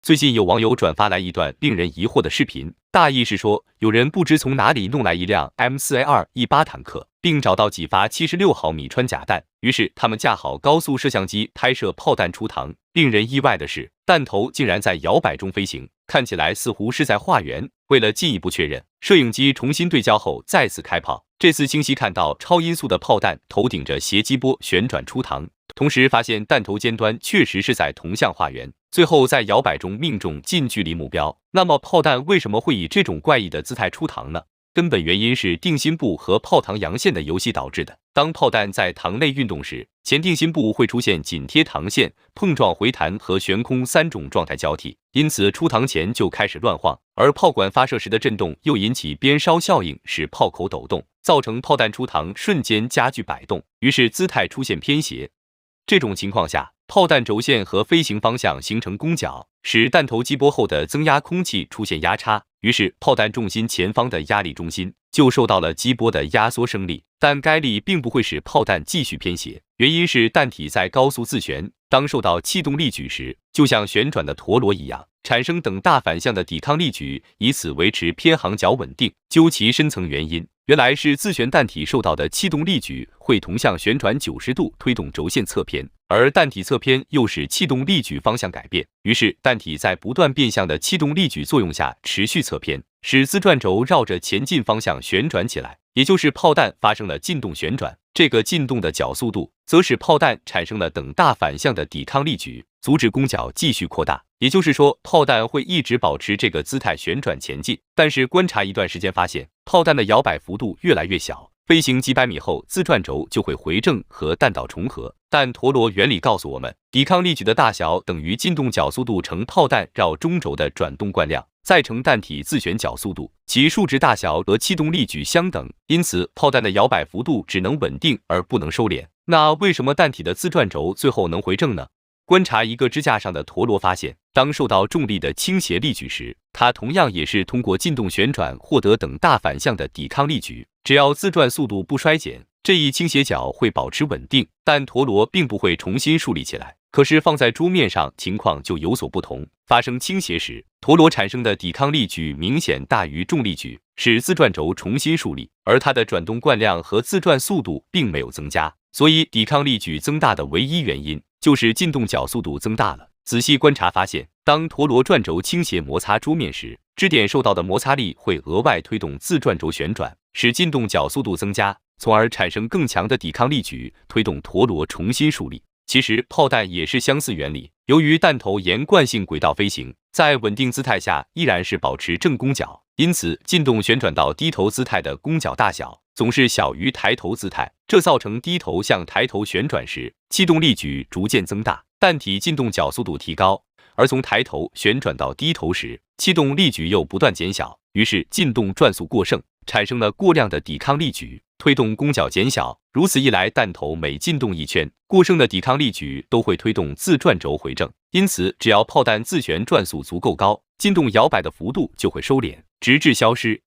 最近有网友转发来一段令人疑惑的视频，大意是说，有人不知从哪里弄来一辆 M4A2-18坦克，并找到几发76毫米穿甲弹，于是他们架好高速摄像机拍摄炮弹出膛。令人意外的是，弹头竟然在摇摆中飞行，看起来似乎是在画圆。为了进一步确认，摄影机重新对焦后再次开炮，这次清晰看到超音速的炮弹头顶着斜激波旋转出膛，同时发现弹头尖端确实是在同向画圆，最后在摇摆中命中近距离目标。那么炮弹为什么会以这种怪异的姿态出膛呢？根本原因是定心部和炮膛阳线的游戏导致的。当炮弹在膛内运动时，前定心部会出现紧贴膛线、碰撞回弹和悬空3种状态交替，因此出膛前就开始乱晃，而炮管发射时的震动又引起边梢效应，使炮口抖动，造成炮弹出膛瞬间加剧摆动，于是姿态出现偏斜。这种情况下，炮弹轴线和飞行方向形成弓角，使弹头击波后的增压空气出现压差，于是炮弹重心前方的压力中心就受到了击波的压缩升力，但该力并不会使炮弹继续偏斜，原因是弹体在高速自旋，当受到气动力矩时，就像旋转的陀螺一样，产生等大反向的抵抗力矩，以此维持偏航角稳定。究其深层原因，原来是自旋弹体受到的气动力矩会同向旋转90度推动轴线侧偏，而弹体侧偏又使气动力矩方向改变，于是弹体在不断变向的气动力矩作用下持续侧偏，使自转轴绕着前进方向旋转起来，也就是炮弹发生了进动旋转。这个进动的角速度则使炮弹产生了等大反向的抵抗力矩，阻止弓角继续扩大。也就是说，炮弹会一直保持这个姿态旋转前进，但是观察一段时间发现，炮弹的摇摆幅度越来越小，飞行几百米后，自转轴就会回正和弹道重合。但陀螺原理告诉我们，抵抗力矩的大小等于进动角速度乘炮弹绕中轴的转动惯量，再乘弹体自旋角速度，其数值大小和气动力矩相等，因此炮弹的摇摆幅度只能稳定而不能收敛。那为什么弹体的自转轴最后能回正呢？观察一个支架上的陀螺发现，当受到重力的倾斜力矩时，它同样也是通过进动旋转获得等大反向的抵抗力矩。只要自转速度不衰减，这一倾斜角会保持稳定，但陀螺并不会重新竖立起来。可是放在桌面上，情况就有所不同。发生倾斜时，陀螺产生的抵抗力矩明显大于重力矩，使自转轴重新竖立，而它的转动惯量和自转速度并没有增加，所以抵抗力矩增大的唯一原因就是进动角速度增大了。仔细观察发现，当陀螺转轴倾斜摩擦桌面时，支点受到的摩擦力会额外推动自转轴旋转，使进动角速度增加，从而产生更强的抵抗力矩，推动陀螺重新竖立。其实炮弹也是相似原理，由于弹头沿惯性轨道飞行，在稳定姿态下依然是保持正弓角，因此进动旋转到低头姿态的弓角大小总是小于抬头姿态，这造成低头向抬头旋转时，气动力矩逐渐增大，弹体进动角速度提高，而从抬头旋转到低头时，气动力矩又不断减小，于是进动转速过剩，产生了过量的抵抗力矩，推动弓角减小。如此一来，弹头每进动一圈，过剩的抵抗力矩都会推动自转轴回正，因此只要炮弹自旋转速足够高，进动摇摆的幅度就会收敛，直至消失。